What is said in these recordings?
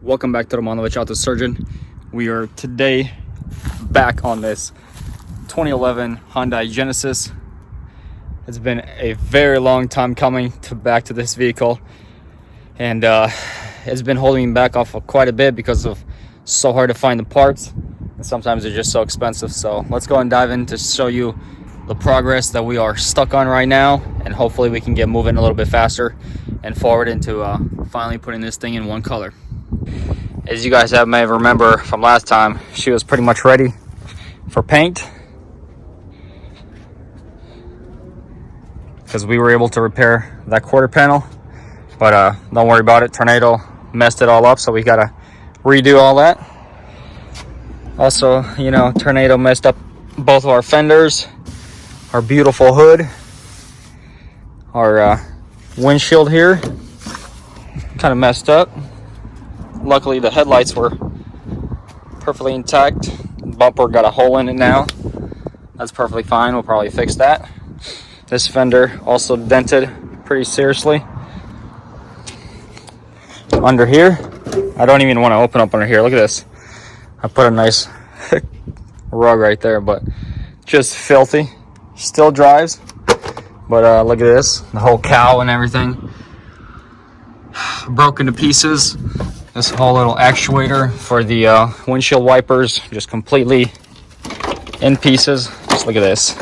Welcome back to Romanovich Auto Surgeon. We are today back on this 2011 Hyundai Genesis. It's been a very long time coming back to this vehicle, and it's been holding me back off of quite a bit because of so hard to find the parts, and sometimes they're just so expensive. So let's go and dive in to show you the progress that we are stuck on right now, and hopefully we can get moving a little bit faster and forward into finally putting this thing in one color. As you guys may remember from last time, she was pretty much ready for paint because we were able to repair that quarter panel, but don't worry about it. Tornado messed it all up, so we gotta redo all that. Also, you know, tornado messed up both of our fenders, our beautiful hood, our windshield here kind of messed up. Luckily the headlights were perfectly intact. The bumper got a hole in it now. That's perfectly fine. We'll probably fix that. This fender also dented pretty seriously. Under here, I don't even want to open up under here. Look at this. I put a nice rug right there, but just filthy. Still drives, but look at this. The whole cowl and everything broken to pieces. This whole little actuator for the windshield wipers just completely in pieces. Just look at this.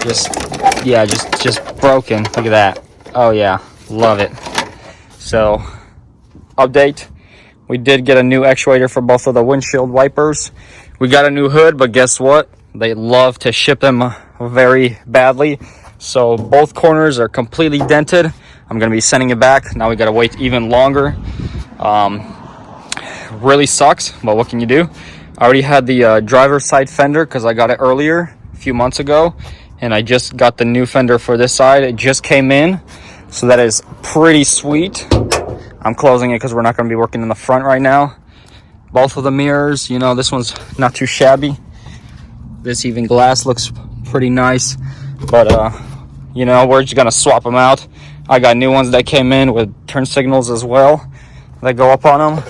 Just broken. Look at that. Oh yeah, love it. So, update. We did get a new actuator for both of the windshield wipers. We got a new hood, but guess what? They love to ship them very badly. So both corners are completely dented. I'm gonna be sending it back. Now we gotta wait even longer. Really sucks, but what can you do? I already had the driver's side fender because I got it earlier a few months ago, and I just got the new fender for this side. It just came in, so that is pretty sweet. I'm closing it because we're not going to be working in the front right now. Both of the mirrors, you know, this one's not too shabby. This even glass looks pretty nice, but you know, we're just gonna swap them out. I got new ones that came in with turn signals as well that go up on them.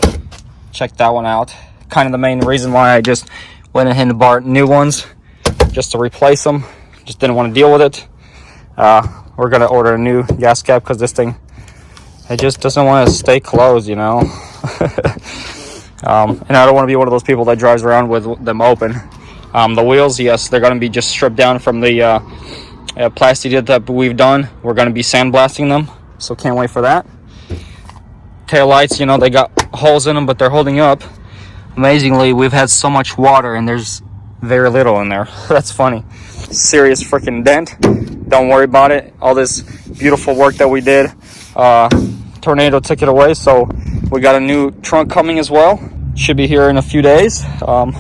Check that one out. Kind of the main reason why I just went ahead and bought new ones, just to replace them. Just didn't want to deal with it. We're gonna order a new gas cap because this thing, it just doesn't want to stay closed, you know. And I don't want to be one of those people that drives around with them open. The wheels, yes, they're gonna be just stripped down from the plastic that we've done. We're gonna be sandblasting them, so can't wait for that. Tail lights, you know, they got holes in them, but they're holding up. Amazingly, we've had so much water and there's very little in there. That's funny. Serious freaking dent. Don't worry about it. All this beautiful work that we did, tornado took it away, so we got a new trunk coming as well. Should be here in a few days.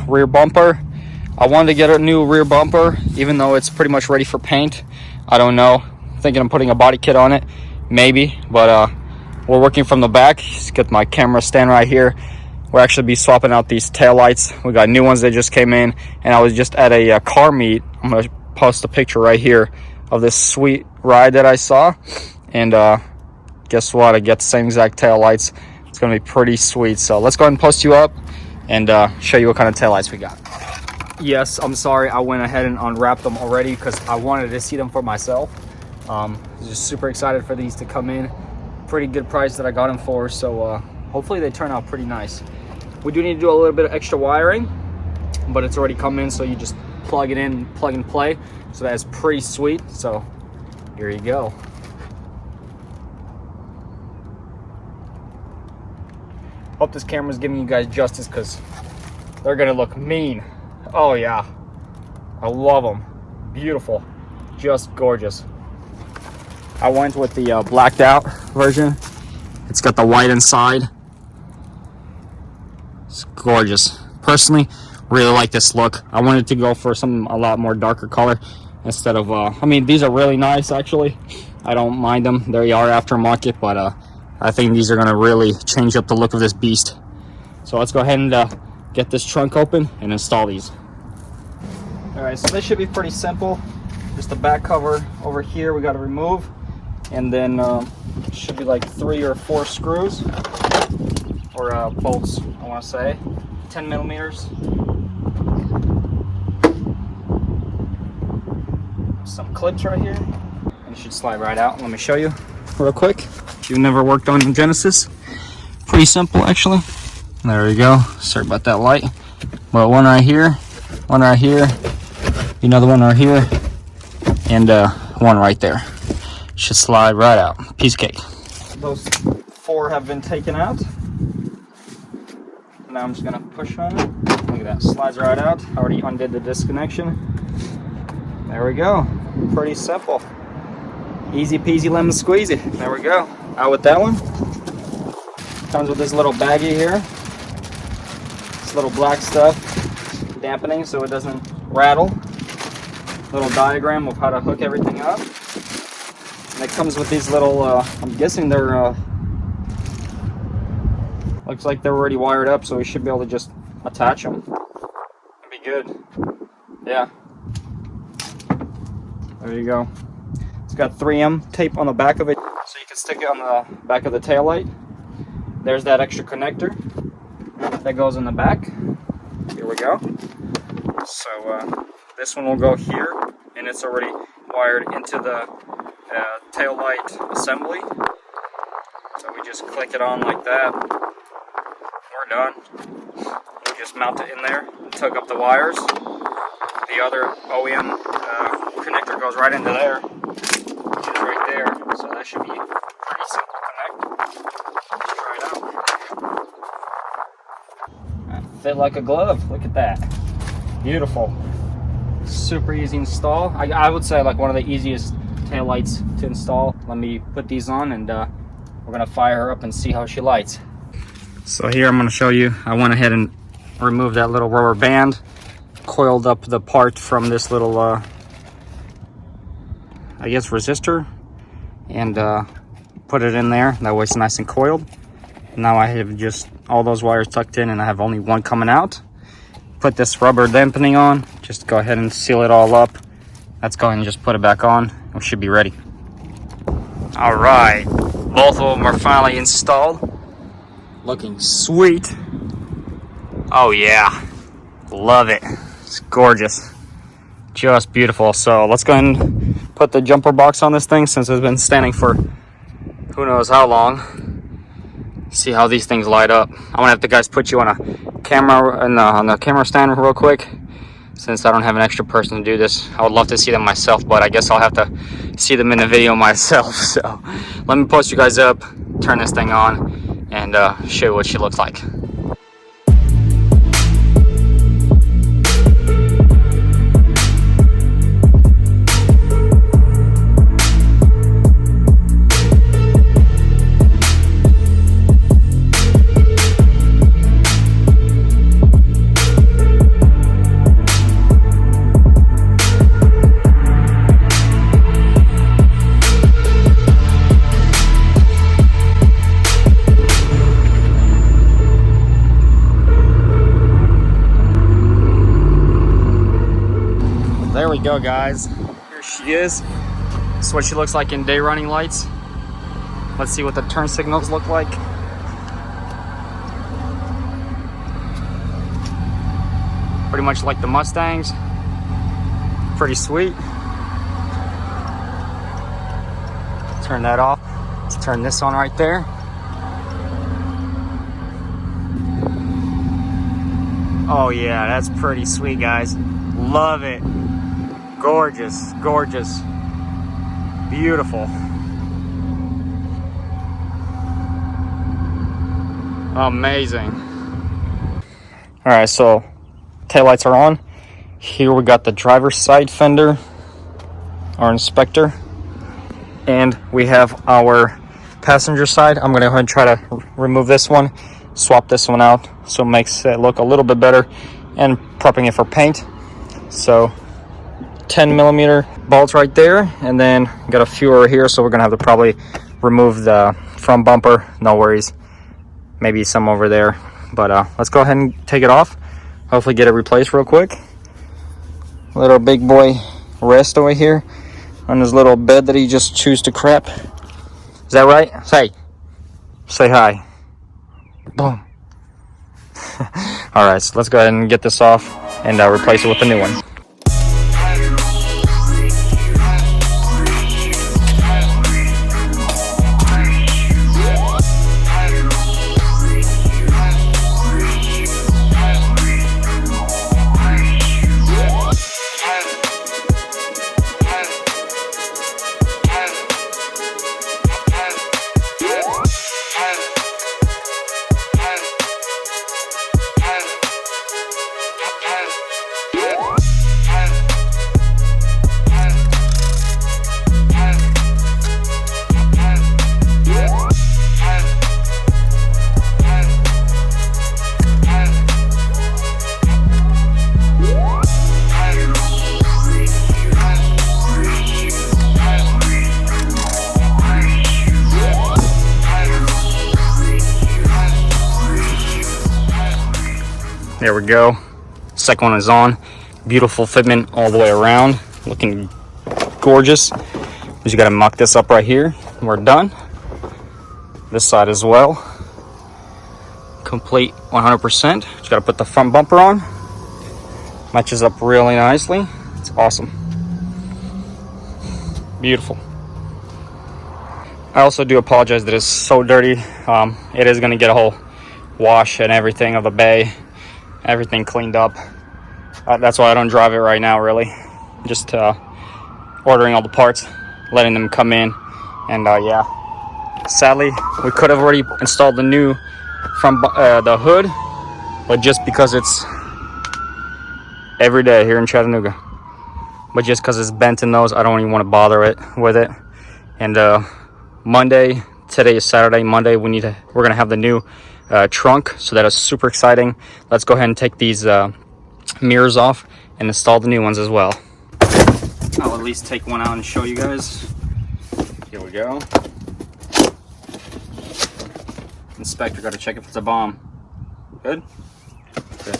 Rear bumper, I wanted to get a new rear bumper, even though it's pretty much ready for paint. I don't know, thinking of putting a body kit on it, maybe, but we're working from the back. Just get my camera stand right here. We'll actually be swapping out these tail lights. We got new ones that just came in, and I was just at a car meet. I'm gonna post a picture right here of this sweet ride that I saw, and guess what? I get the same exact tail lights. It's gonna be pretty sweet. So let's go ahead and post you up and show you what kind of tail lights we got. Yes, I'm sorry, I went ahead and unwrapped them already because I wanted to see them for myself. Just super excited for these to come in. Pretty good price that I got them for, so hopefully they turn out pretty nice. We do need to do a little bit of extra wiring, but it's already come in, so you just plug it in, plug and play. So that's pretty sweet. So here you go. Hope this camera's giving you guys justice because they're gonna look mean. Oh yeah, I love them. Beautiful, just gorgeous. I went with the blacked out version. It's got the white inside. It's gorgeous. Personally, really like this look. I wanted to go for something a lot more darker color instead of, I mean, these are really nice actually. I don't mind them. They are aftermarket, but I think these are gonna really change up the look of this beast. So let's go ahead and get this trunk open and install these. All right, so this should be pretty simple. Just the back cover over here we gotta remove. And then should be like 3 or 4 screws. or bolts, I want to say. 10 millimeters. Some clips right here. And it should slide right out. Let me show you real quick. If you've never worked on Genesis, pretty simple actually. There we go. Sorry about that light. Well, one right here, another one right here, and one right there. Should slide right out. Piece of cake. Those 4 have been taken out. Now I'm just gonna push on it. Look at that, slides right out. I already undid the disconnection. There we go. Pretty simple. Easy peasy lemon squeezy. There we go. Out with that one. Comes with this little baggie here. This little black stuff, dampening so it doesn't rattle. Little diagram of how to hook everything up. And it comes with these little, I'm guessing they're, looks like they're already wired up, so we should be able to just attach them. That'd be good. Yeah. There you go. It's got 3M tape on the back of it, so you can stick it on the back of the taillight. There's that extra connector that goes in the back. Here we go. So this one will go here, and it's already wired into the taillight assembly. So we just click it on like that. We're done. We just mount it in there and hook up the wires. The other OEM connector goes right into there, which is right there. So that should be pretty simple to connect. Let's try it out. That fit like a glove. Look at that. Beautiful. Super easy install. I would say like one of the easiest taillights to install. Let me put these on, and we're gonna fire her up and see how she lights. So here I'm gonna show you. I went ahead and removed that little rubber band, coiled up the part from this little I guess resistor, and put it in there. That way it's nice and coiled. Now I have just all those wires tucked in, and I have only one coming out. Put this rubber dampening on. Just go ahead and seal it all up. Let's go ahead and just put it back on. We should be ready. All right, both of them are finally installed. Looking sweet. Oh yeah, love it. It's gorgeous, just beautiful. So let's go ahead and put the jumper box on this thing, since it's been standing for who knows how long. See how these things light up. I'm gonna have the guys put you on a camera on the camera stand real quick, since I don't have an extra person to do this. I would love to see them myself, but I guess I'll have to see them in the video myself. So let me post you guys up, turn this thing on, and show you what she looks like. There we go, guys. Here she is. This is what she looks like in day running lights. Let's see what the turn signals look like. Pretty much like the Mustangs. Pretty sweet. Turn that off. Let's turn this on right there. Oh yeah, that's pretty sweet, guys. Love it. Gorgeous, gorgeous, beautiful. Amazing. All right, so taillights are on. Here we got the driver's side fender, our inspector, and we have our passenger side. I'm gonna go ahead and try to remove this one, swap this one out, so it makes it look a little bit better, and prepping it for paint. So 10 millimeter bolts right there, and then got a few over here, so we're gonna have to probably remove the front bumper. No worries, maybe some over there, but let's go ahead and take it off, hopefully get it replaced real quick. Little big boy rest over here on his little bed that he just chews to crap. Is that right? Say hi. Boom. All right, so let's go ahead and get this off and replace it with the new one. There we go. Second one is on. Beautiful fitment all the way around. Looking gorgeous. We just gotta muck this up right here. We're done. This side as well. Complete 100%. Just gotta put the front bumper on. Matches up really nicely. It's awesome. Beautiful. I also do apologize that it's so dirty. It is gonna get a whole wash and everything of the bay. Everything cleaned up. That's why I don't drive it right now, really. Just ordering all the parts, letting them come in, and yeah. Sadly, we could have already installed the new from the hood, but just because it's every day here in Chattanooga, but just because it's bent in those, I don't even want to bother with it. And Monday, today is Saturday. Monday, we're gonna have the new trunk, so that is super exciting. Let's go ahead and take these mirrors off and install the new ones as well. I'll at least take one out and show you guys. Here we go. Inspector, got to check if it's a bomb. Good? Good.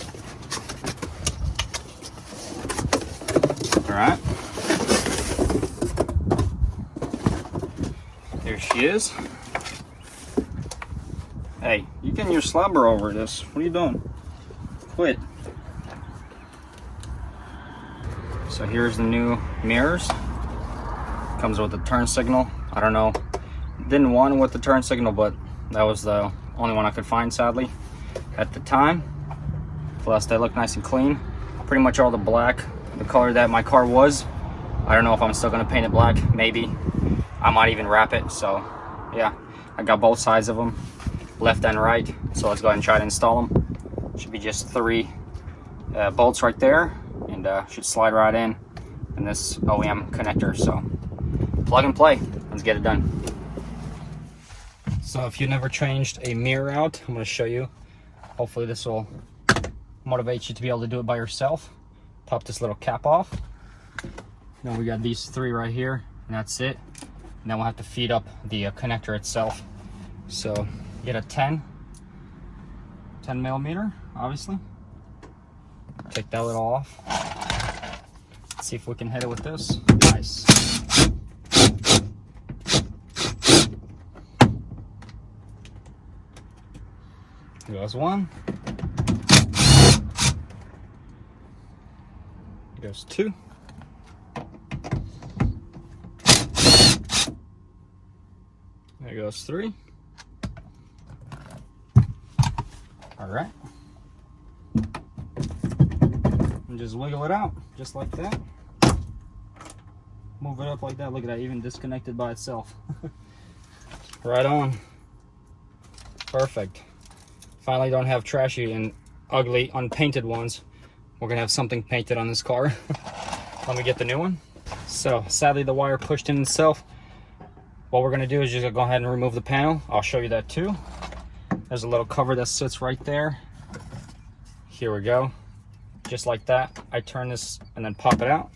Alright. There she is. Hey, you getting your slobber over this. What are you doing? Quit. So here's the new mirrors. Comes with the turn signal. I don't know. Didn't want it with the turn signal, but that was the only one I could find, sadly, at the time. Plus, they look nice and clean. Pretty much all the black, the color that my car was. I don't know if I'm still gonna paint it black. Maybe. I might even wrap it. So, yeah. I got both sides of them, left and right. So let's go ahead and try to install them. Should be just 3 bolts right there, and should slide right in this OEM connector. So plug and play. Let's get it done. So if you never changed a mirror out, I'm going to show you. Hopefully this will motivate you to be able to do it by yourself. Pop this little cap off. Then we got these 3 right here, and that's it. And then we'll have to feed up the connector itself. So get a 10 millimeter, obviously. Take that little off. Let's see if we can hit it with this. Nice. Here goes 1. Here goes 2. There goes 3. All right. And just wiggle it out, just like that. Move it up like that. Look at that, even disconnected by itself. Right on. Perfect. Finally don't have trashy and ugly unpainted ones. We're gonna have something painted on this car. Let me get the new one. So sadly the wire pushed in itself. What we're gonna do is just go ahead and remove the panel. I'll show you that too. There's a little cover that sits right there. Here we go. Just like that. I turn this and then pop it out.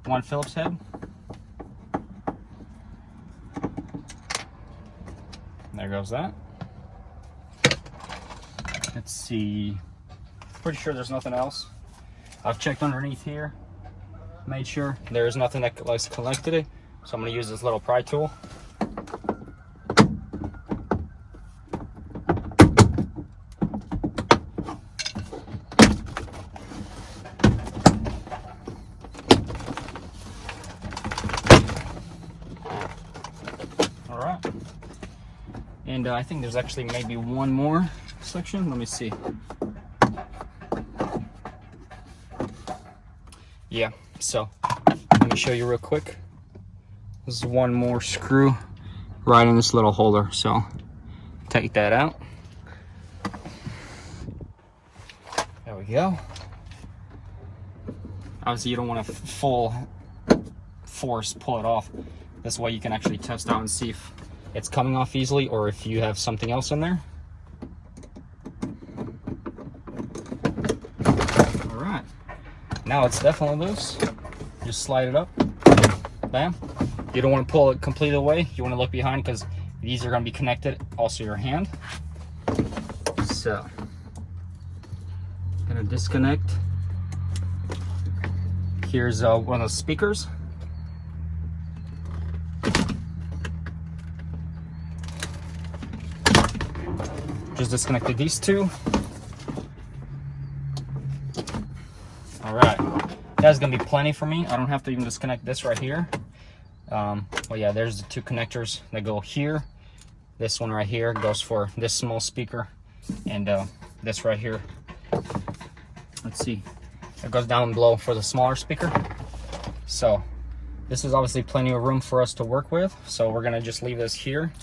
1 Phillips head. There goes that. Let's see. Pretty sure there's nothing else. I've checked underneath here. Made sure there is nothing that collected it. So I'm going to use this little pry tool. All right. And I think there's actually maybe one more section. Let me see. Yeah, so let me show you real quick. There's one more screw right in this little holder, so take that out. There we go. Obviously you don't want to full force pull it off. This way you can actually test out and see if it's coming off easily or if you have something else in there. All right, now it's definitely loose. Just slide it up, bam. You don't want to pull it completely away. You want to look behind because these are going to be connected, also your hand. So, gonna disconnect. Here's one of the speakers. Just disconnected these two. All right, that's gonna be plenty for me. I don't have to even disconnect this right here. Well, yeah, there's the two connectors that go here. This one right here goes for this small speaker, and this right here, let's see, it goes down below for the smaller speaker. So this is obviously plenty of room for us to work with. So we're gonna just leave this here.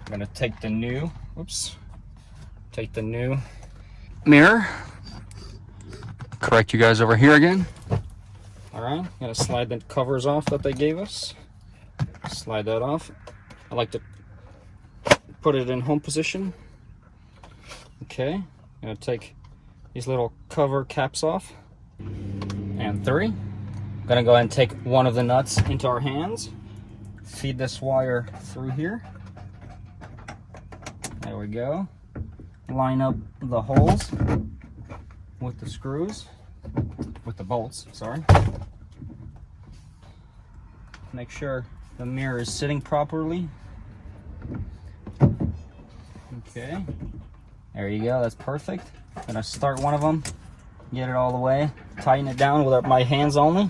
I'm gonna take the new, take the new mirror. Correct you guys over here again. All right, I'm gonna slide the covers off that they gave us. Slide that off. I like to put it in home position. Okay, I'm gonna take these little cover caps off. And 3. I'm gonna go ahead and take one of the nuts into our hands. Feed this wire through here. There we go. Line up the holes with the screws, with the bolts, sorry. Make sure the mirror is sitting properly. Okay, there you go, that's perfect. I'm gonna start one of them, get it all the way, tighten it down with my hands only,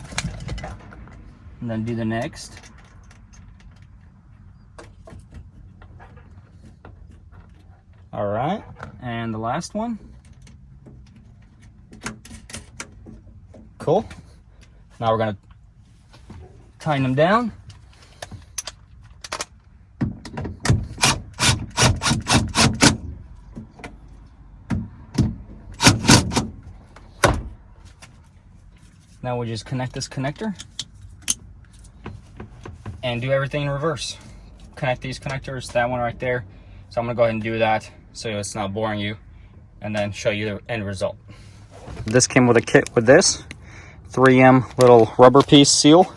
and then do the next. All right, and the last one. Cool. Now we're gonna tighten them down. Now we just connect this connector and do everything in reverse. Connect these connectors, that one right there. So I'm gonna go ahead and do that so it's not boring you, and then show you the end result. This came with a kit with this 3M little rubber piece seal.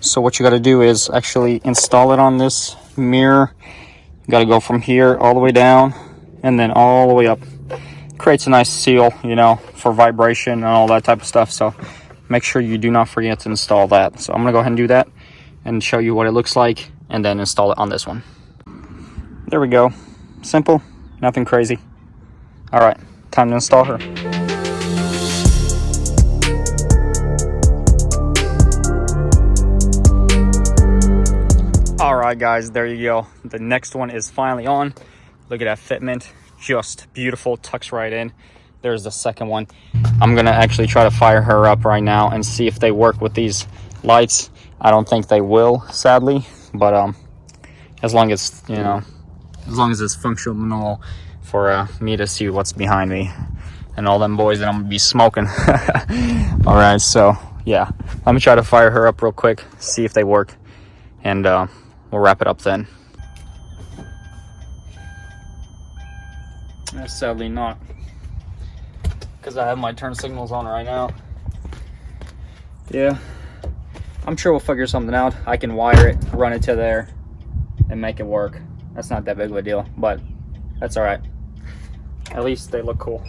So what you got to do is actually install it on this mirror. You got to go from here all the way down and then all the way up. Creates a nice seal, you know, for vibration and all that type of stuff. So make sure you do not forget to install that. So I'm gonna go ahead and do that and show you what it looks like and then install it on this one. There we go. Simple, nothing crazy. All right, time to install her. All right, guys, there you go. The next one is finally on. Look at that fitment, just beautiful, tucks right in. There's the second one. I'm gonna actually try to fire her up right now and see if they work with these lights. I don't think they will, sadly, but as long as, you know, as long as it's functional for me to see what's behind me and all them boys that I'm gonna be smoking. All right, so yeah, let me try to fire her up real quick, see if they work, and we'll wrap it up then. Sadly not, because I have my turn signals on right now. Yeah, I'm sure we'll figure something out. I can wire it, run it to there, and make it work. That's not that big of a deal, but that's all right. At least they look cool.